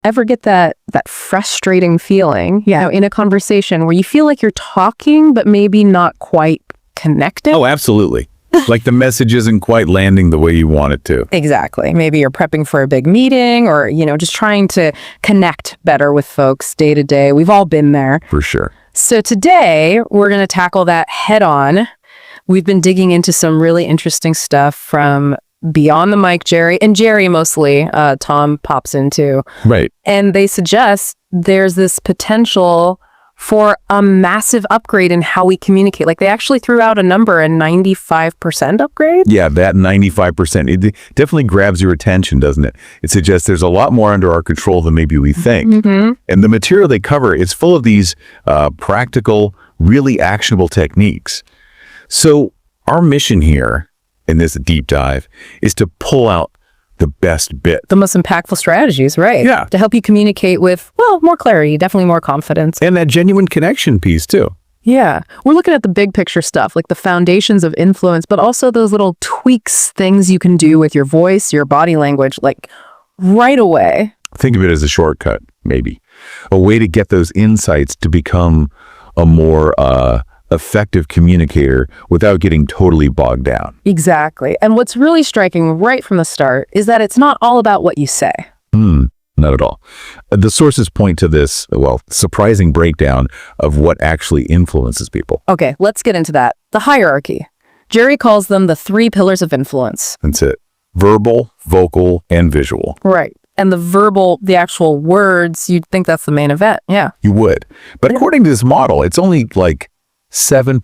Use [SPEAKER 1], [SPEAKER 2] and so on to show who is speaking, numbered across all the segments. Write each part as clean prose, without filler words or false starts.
[SPEAKER 1] ever get that frustrating feeling, in a conversation where you feel like you're talking, but maybe not quite connecting?
[SPEAKER 2] Oh, absolutely. Like the message isn't quite landing the way you want it to.
[SPEAKER 1] Exactly. Maybe you're prepping for a big meeting or, just trying to connect better with folks day to day. We've all been there.
[SPEAKER 2] For sure.
[SPEAKER 1] So today we're going to tackle that head on. We've been digging into some really interesting stuff from Beyond the Mic, Jerry, and Jerry mostly, Tom pops into.
[SPEAKER 2] Right.
[SPEAKER 1] And they suggest there's this potential for a massive upgrade in how we communicate. Like they actually threw out a number, a 95% upgrade.
[SPEAKER 2] Yeah, that 95%. It definitely grabs your attention, doesn't it? It suggests there's a lot more under our control than maybe we think. Mm-hmm. And the material they cover is full of these practical, really actionable techniques. So our mission here in this deep dive is to pull out the best bit.
[SPEAKER 1] The most impactful strategies, right?
[SPEAKER 2] Yeah.
[SPEAKER 1] To help you communicate with, more clarity, definitely more confidence.
[SPEAKER 2] And that genuine connection piece too.
[SPEAKER 1] Yeah. We're looking at the big picture stuff, like the foundations of influence, but also those little tweaks, things you can do with your voice, your body language, like right away.
[SPEAKER 2] Think of it as a shortcut, maybe. A way to get those insights to become a more effective communicator without getting totally bogged down.
[SPEAKER 1] Exactly. And what's really striking right from the start is that it's not all about what you say.
[SPEAKER 2] Not at all. The sources point to this, surprising breakdown of what actually influences people.
[SPEAKER 1] Okay, let's get into that. The hierarchy. Jerry calls them the 3 pillars of influence.
[SPEAKER 2] That's it. Verbal, vocal, and visual.
[SPEAKER 1] Right. And the verbal, the actual words, you'd think that's the main event. Yeah.
[SPEAKER 2] You would. But according to this model, it's only like 7%,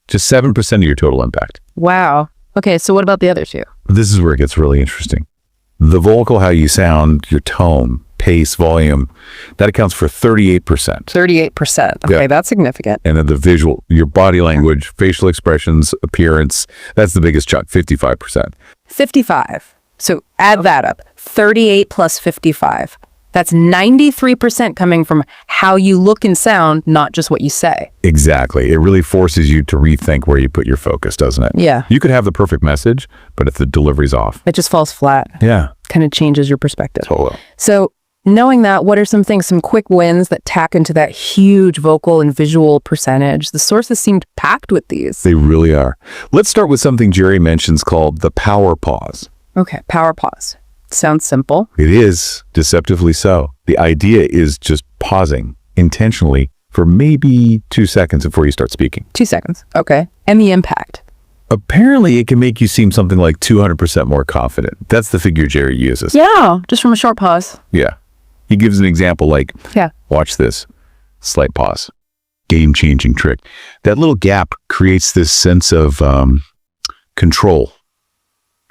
[SPEAKER 2] just 7% of your total impact.
[SPEAKER 1] Wow. Okay, so what about the other 2?
[SPEAKER 2] This is where it gets really interesting. The vocal, how you sound, your tone, pace, volume, that accounts for 38%.
[SPEAKER 1] 38%. Okay, yeah. That's significant.
[SPEAKER 2] And then the visual, your body language, facial expressions, appearance, that's the biggest chunk, 55%.
[SPEAKER 1] 55. So add that up. 38 plus 55. That's 93% coming from how you look and sound, not just what you say.
[SPEAKER 2] Exactly. It really forces you to rethink where you put your focus, doesn't it?
[SPEAKER 1] Yeah.
[SPEAKER 2] You could have the perfect message, but if the delivery's off,
[SPEAKER 1] it just falls flat.
[SPEAKER 2] Yeah.
[SPEAKER 1] Kind of changes your perspective.
[SPEAKER 2] Totally.
[SPEAKER 1] So knowing that, what are some things, some quick wins that tack into that huge vocal and visual percentage? The sources seemed packed with these.
[SPEAKER 2] They really are. Let's start with something Jerry mentions called the power pause.
[SPEAKER 1] Okay, power pause. Sounds simple.
[SPEAKER 2] It is, deceptively so. The idea is just pausing intentionally for maybe 2 seconds before you start speaking.
[SPEAKER 1] 2 seconds. Okay. And the impact.
[SPEAKER 2] Apparently, it can make you seem something like 200% more confident. That's the figure Jerry uses.
[SPEAKER 1] Yeah, just from a short pause.
[SPEAKER 2] Yeah. He gives an example like, watch this. Slight pause. Game-changing trick. That little gap creates this sense of control.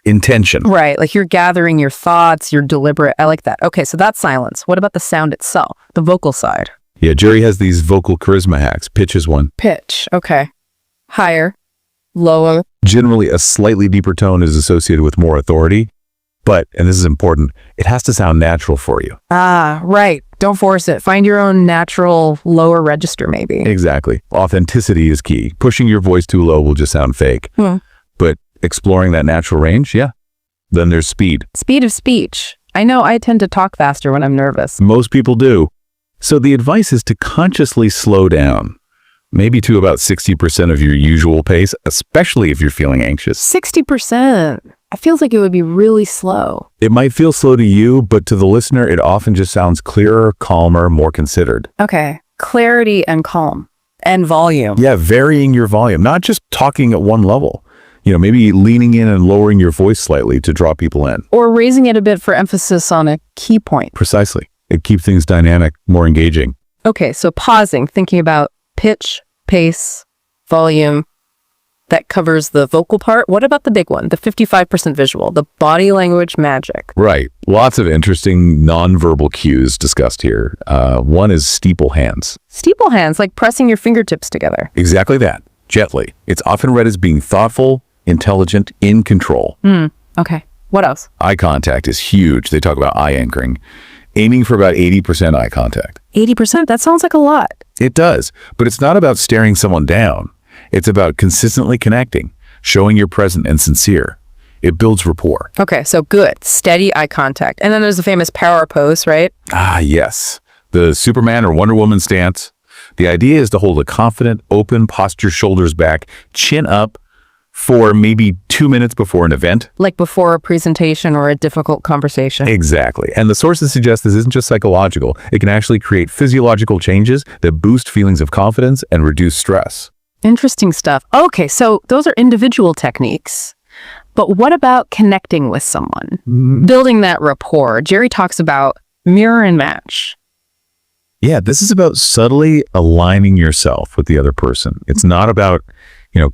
[SPEAKER 2] Intention.
[SPEAKER 1] Right. Like you're gathering your thoughts, you're deliberate. I like that. Okay, so that's silence. What about the sound itself, the vocal side?
[SPEAKER 2] Yeah, Jerry has these vocal charisma hacks. Pitch is one.
[SPEAKER 1] Pitch. Okay. Higher, lower.
[SPEAKER 2] Generally, a slightly deeper tone is associated with more authority. But, and this is important, it has to sound natural for you.
[SPEAKER 1] Ah, right. Don't force it. Find your own natural lower register, maybe.
[SPEAKER 2] Exactly. Authenticity is key. Pushing your voice too low will just sound fake. But exploring that natural range, then there's speed.
[SPEAKER 1] Speed of speech. I know I tend to talk faster when I'm nervous.
[SPEAKER 2] Most people do. So the advice is to consciously slow down, maybe to about 60% of your usual pace, especially if you're feeling anxious.
[SPEAKER 1] 60%. It feels like it would be really slow.
[SPEAKER 2] It might feel slow to you, but to the listener, it often just sounds clearer, calmer, more considered.
[SPEAKER 1] Okay. Clarity and calm. And volume.
[SPEAKER 2] Yeah, varying your volume, not just talking at one level. Maybe leaning in and lowering your voice slightly to draw people in.
[SPEAKER 1] Or raising it a bit for emphasis on a key point.
[SPEAKER 2] Precisely. It keeps things dynamic, more engaging.
[SPEAKER 1] Okay, so pausing, thinking about pitch, pace, volume. That covers the vocal part. What about the big one, the 55% visual, the body language magic?
[SPEAKER 2] Right. Lots of interesting nonverbal cues discussed here. One is steeple hands.
[SPEAKER 1] Steeple hands, like pressing your fingertips together.
[SPEAKER 2] Exactly that. Gently. It's often read as being thoughtful, intelligent, in control.
[SPEAKER 1] Okay. What else?
[SPEAKER 2] Eye contact is huge. They talk about eye anchoring. Aiming for about 80% eye contact.
[SPEAKER 1] 80%? That sounds like a lot.
[SPEAKER 2] It does. But it's not about staring someone down. It's about consistently connecting, showing you're present and sincere. It builds rapport.
[SPEAKER 1] Okay, so good. Steady eye contact. And then there's the famous power pose, right?
[SPEAKER 2] Ah, yes. The Superman or Wonder Woman stance. The idea is to hold a confident, open posture, shoulders back, chin up for maybe 2 minutes before an event.
[SPEAKER 1] Like before a presentation or a difficult conversation.
[SPEAKER 2] Exactly. And the sources suggest this isn't just psychological. It can actually create physiological changes that boost feelings of confidence and reduce stress.
[SPEAKER 1] Interesting stuff. Okay, so those are individual techniques. But what about connecting with someone? Building that rapport. Jerry talks about mirror and match.
[SPEAKER 2] Yeah, this is about subtly aligning yourself with the other person. It's not about,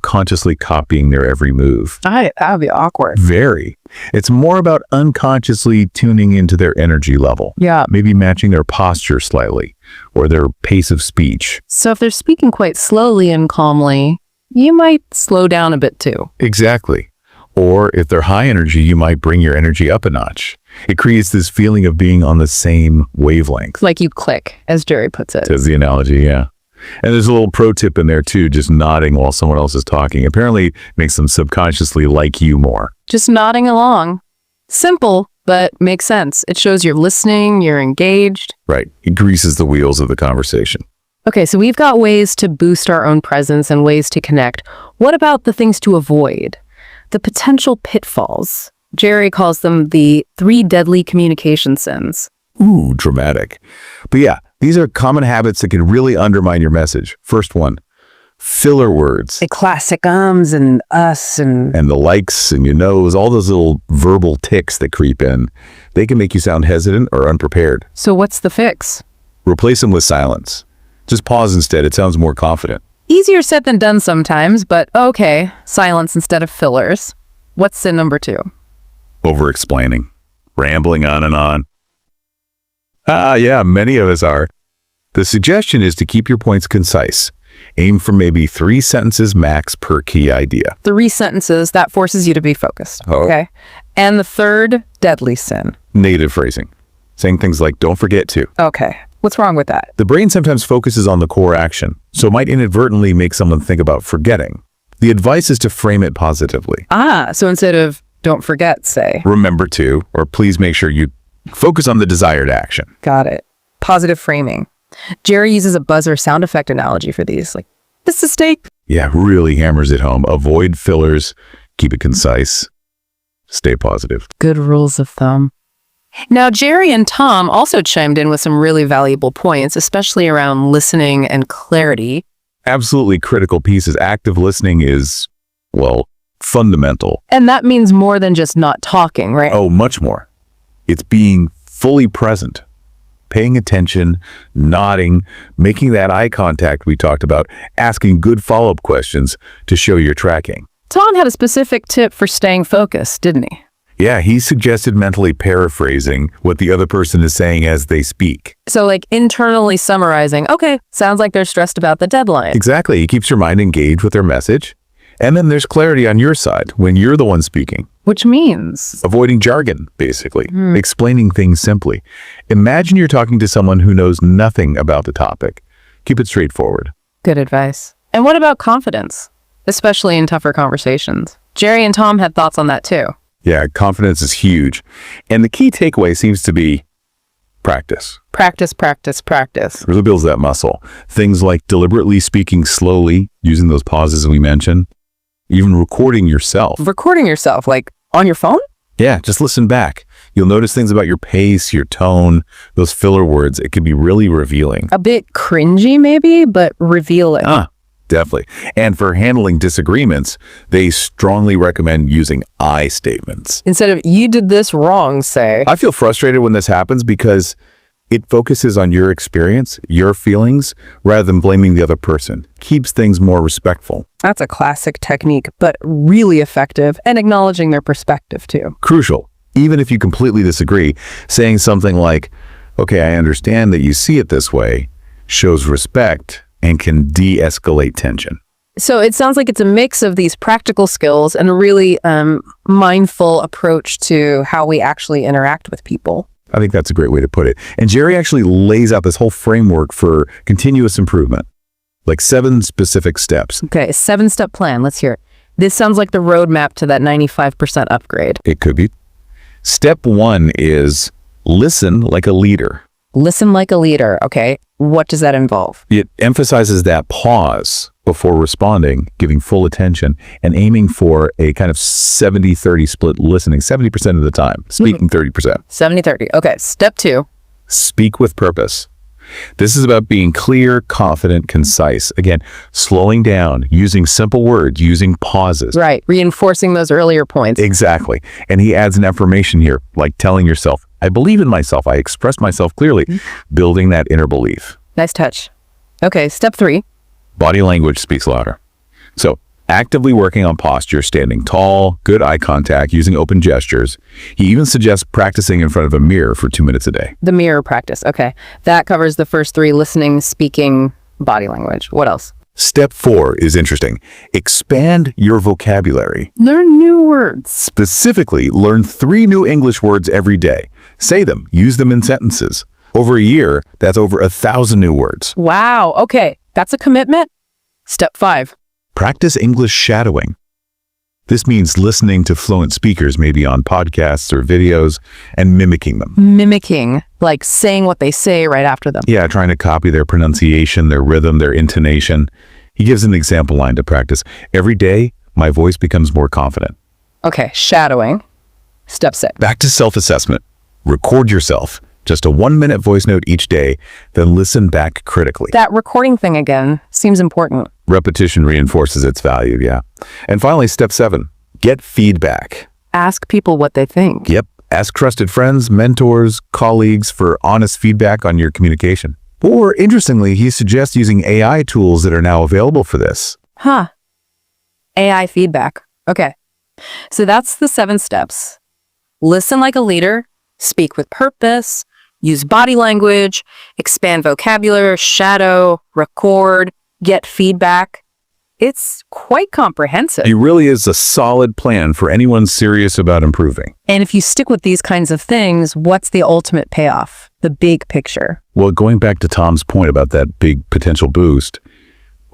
[SPEAKER 2] consciously copying their every move.
[SPEAKER 1] That would be awkward.
[SPEAKER 2] Very. It's more about unconsciously tuning into their energy level.
[SPEAKER 1] Yeah.
[SPEAKER 2] Maybe matching their posture slightly or their pace of speech.
[SPEAKER 1] So if they're speaking quite slowly and calmly, you might slow down a bit too.
[SPEAKER 2] Exactly. Or if they're high energy, you might bring your energy up a notch. It creates this feeling of being on the same wavelength.
[SPEAKER 1] Like you click, as Jerry puts it.
[SPEAKER 2] Says the analogy, yeah. And there's a little pro tip in there too, just nodding while someone else is talking. Apparently makes them subconsciously like you more.
[SPEAKER 1] Just nodding along. Simple, but makes sense. It shows you're listening, you're engaged.
[SPEAKER 2] Right. It greases the wheels of the conversation.
[SPEAKER 1] Okay, so we've got ways to boost our own presence and ways to connect. What about the things to avoid? The potential pitfalls. Jerry calls them the 3 deadly communication sins.
[SPEAKER 2] Ooh, dramatic. But yeah, these are common habits that can really undermine your message. First one, filler words.
[SPEAKER 1] The classic ums and us and
[SPEAKER 2] the likes and your nose, all those little verbal tics that creep in. They can make you sound hesitant or unprepared.
[SPEAKER 1] So what's the fix?
[SPEAKER 2] Replace them with silence. Just pause instead. It sounds more confident.
[SPEAKER 1] Easier said than done sometimes, but okay. Silence instead of fillers. What's sin number 2?
[SPEAKER 2] Over-explaining. Rambling on and on. Yeah, many of us are. The suggestion is to keep your points concise. Aim for maybe 3 sentences max per key idea.
[SPEAKER 1] 3 sentences, that forces you to be focused.
[SPEAKER 2] Oh.
[SPEAKER 1] Okay. And the 3rd deadly sin.
[SPEAKER 2] Negative phrasing. Saying things like, don't forget to.
[SPEAKER 1] Okay. What's wrong with that?
[SPEAKER 2] The brain sometimes focuses on the core action, so it might inadvertently make someone think about forgetting. The advice is to frame it positively.
[SPEAKER 1] So instead of don't forget, say.
[SPEAKER 2] Remember to, or please make sure you focus on the desired action.
[SPEAKER 1] Got it. Positive framing. Jerry uses a buzzer sound effect analogy for these. Like, this is steak.
[SPEAKER 2] Yeah, really hammers it home. Avoid fillers. Keep it concise. Stay positive.
[SPEAKER 1] Good rules of thumb. Now, Jerry and Tom also chimed in with some really valuable points, especially around listening and clarity.
[SPEAKER 2] Absolutely critical pieces. Active listening is, fundamental.
[SPEAKER 1] And that means more than just not talking, right?
[SPEAKER 2] Oh, much more. It's being fully present, paying attention, nodding, making that eye contact we talked about, asking good follow-up questions to show you're tracking.
[SPEAKER 1] Tom had a specific tip for staying focused, didn't he?
[SPEAKER 2] Yeah, he suggested mentally paraphrasing what the other person is saying as they speak.
[SPEAKER 1] So like internally summarizing, okay, sounds like they're stressed about the deadline.
[SPEAKER 2] Exactly. He keeps your mind engaged with their message. And then there's clarity on your side when you're the one speaking.
[SPEAKER 1] Which means?
[SPEAKER 2] Avoiding jargon, basically. Explaining things simply. Imagine you're talking to someone who knows nothing about the topic. Keep it straightforward.
[SPEAKER 1] Good advice. And what about confidence? Especially in tougher conversations. Jerry and Tom had thoughts on that too.
[SPEAKER 2] Yeah, confidence is huge. And the key takeaway seems to be practice.
[SPEAKER 1] Practice, practice, practice.
[SPEAKER 2] Really builds that muscle. Things like deliberately speaking slowly, using those pauses we mentioned, even recording yourself.
[SPEAKER 1] Recording yourself, like on your phone?
[SPEAKER 2] Yeah, just listen back. You'll notice things about your pace, your tone, those filler words. It can be really revealing.
[SPEAKER 1] A bit cringy maybe, but revealing.
[SPEAKER 2] Definitely. And for handling disagreements, they strongly recommend using I statements.
[SPEAKER 1] Instead of, you did this wrong, say.
[SPEAKER 2] I feel frustrated when this happens because it focuses on your experience, your feelings, rather than blaming the other person. Keeps things more respectful.
[SPEAKER 1] That's a classic technique, but really effective, and acknowledging their perspective too.
[SPEAKER 2] Crucial. Even if you completely disagree, saying something like, okay, I understand that you see it this way, shows respect and can de-escalate tension.
[SPEAKER 1] So it sounds like it's a mix of these practical skills and a really mindful approach to how we actually interact with people.
[SPEAKER 2] I think that's a great way to put it. And Jerry actually lays out this whole framework for continuous improvement, like 7 specific steps.
[SPEAKER 1] Okay, a 7-step plan. Let's hear it. This sounds like the roadmap to that 95% upgrade.
[SPEAKER 2] It could be. Step 1 is listen like a leader.
[SPEAKER 1] Listen like a leader. Okay. What does that involve?
[SPEAKER 2] It emphasizes that pause before responding, giving full attention, and aiming for a kind of 70-30 split listening, 70% of the time, speaking 30%.
[SPEAKER 1] 70-30. Okay. Step 2.
[SPEAKER 2] Speak with purpose. This is about being clear, confident, concise. Again, slowing down, using simple words, using pauses.
[SPEAKER 1] Right. Reinforcing those earlier points.
[SPEAKER 2] Exactly. And he adds an affirmation here, like telling yourself, I believe in myself, I express myself clearly, building that inner belief.
[SPEAKER 1] Nice touch. Okay. Step 3.
[SPEAKER 2] Body language speaks louder. So, actively working on posture, standing tall, good eye contact, using open gestures. He even suggests practicing in front of a mirror for 2 minutes a day.
[SPEAKER 1] The mirror practice. Okay. That covers the first 3: listening, speaking, body language. What else?
[SPEAKER 2] Step 4 is interesting. Expand your vocabulary.
[SPEAKER 1] Learn new words.
[SPEAKER 2] Specifically, learn 3 new English words every day. Say them, use them in sentences. Over a year, that's over 1,000 new words.
[SPEAKER 1] Wow. Okay. That's a commitment. Step 5.
[SPEAKER 2] Practice English shadowing. This means listening to fluent speakers, maybe on podcasts or videos, and mimicking them.
[SPEAKER 1] Mimicking, like saying what they say right after them.
[SPEAKER 2] Yeah, trying to copy their pronunciation, their rhythm, their intonation. He gives an example line to practice. Every day, my voice becomes more confident.
[SPEAKER 1] Okay, shadowing. Step 6.
[SPEAKER 2] Back to self-assessment. Record yourself. Just a 1-minute voice note each day, then listen back critically.
[SPEAKER 1] That recording thing again seems important.
[SPEAKER 2] Repetition reinforces its value, yeah. And finally, step 7, get feedback.
[SPEAKER 1] Ask people what they think.
[SPEAKER 2] Yep, ask trusted friends, mentors, colleagues for honest feedback on your communication. Or, interestingly, he suggests using AI tools that are now available for this.
[SPEAKER 1] Huh. AI feedback. Okay. So that's the 7 steps. Listen like a leader, speak with purpose, use body language, expand vocabulary, shadow, record, get feedback. It's quite comprehensive.
[SPEAKER 2] It really is a solid plan for anyone serious about improving.
[SPEAKER 1] And if you stick with these kinds of things, what's the ultimate payoff? The big picture.
[SPEAKER 2] Well, going back to Tom's point about that big potential boost,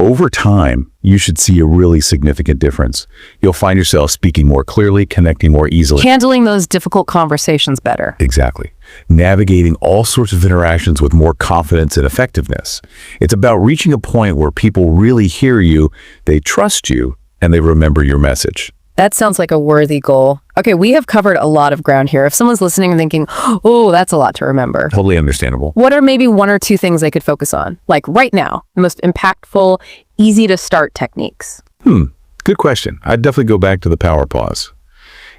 [SPEAKER 2] over time, you should see a really significant difference. You'll find yourself speaking more clearly, connecting more easily.
[SPEAKER 1] Handling those difficult conversations better.
[SPEAKER 2] Exactly. Navigating all sorts of interactions with more confidence and effectiveness. It's about reaching a point where people really hear you, they trust you, and they remember your message.
[SPEAKER 1] That sounds like a worthy goal. Okay, we have covered a lot of ground here. If someone's listening and thinking, oh, that's a lot to remember.
[SPEAKER 2] Totally understandable.
[SPEAKER 1] What are maybe 1 or 2 things they could focus on? Like right now, the most impactful, easy to start techniques.
[SPEAKER 2] Good question. I'd definitely go back to the power pause.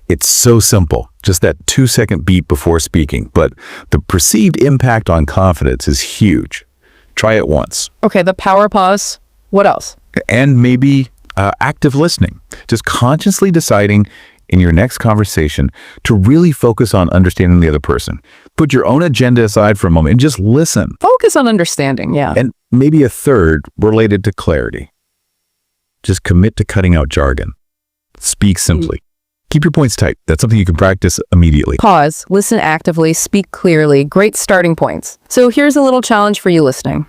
[SPEAKER 2] It's so simple, just that 2-second beat before speaking, but the perceived impact on confidence is huge. Try it once.
[SPEAKER 1] Okay, the power pause. What else?
[SPEAKER 2] And maybe active listening, just consciously deciding in your next conversation to really focus on understanding the other person. Put your own agenda aside for a moment and just listen.
[SPEAKER 1] Focus on understanding, yeah.
[SPEAKER 2] And maybe a third related to clarity. Just commit to cutting out jargon. Speak simply. Keep your points tight. That's something you can practice immediately.
[SPEAKER 1] Pause, listen actively, speak clearly. Great starting points. So here's a little challenge for you listening.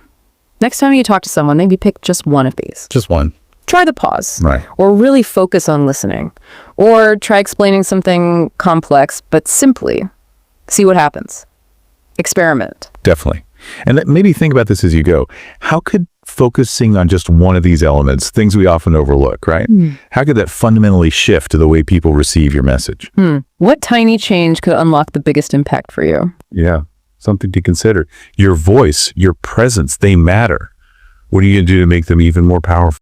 [SPEAKER 1] Next time you talk to someone, maybe pick just one of these.
[SPEAKER 2] Just one.
[SPEAKER 1] Try the pause.
[SPEAKER 2] Right.
[SPEAKER 1] Or really focus on listening. Or try explaining something complex, but simply. See what happens. Experiment.
[SPEAKER 2] Definitely. And maybe think about this as you go. How could focusing on just one of these elements, things we often overlook, right? How could that fundamentally shift to the way people receive your message?
[SPEAKER 1] What tiny change could unlock the biggest impact for you?
[SPEAKER 2] Yeah, something to consider. Your voice, your presence, they matter. What are you going to do to make them even more powerful?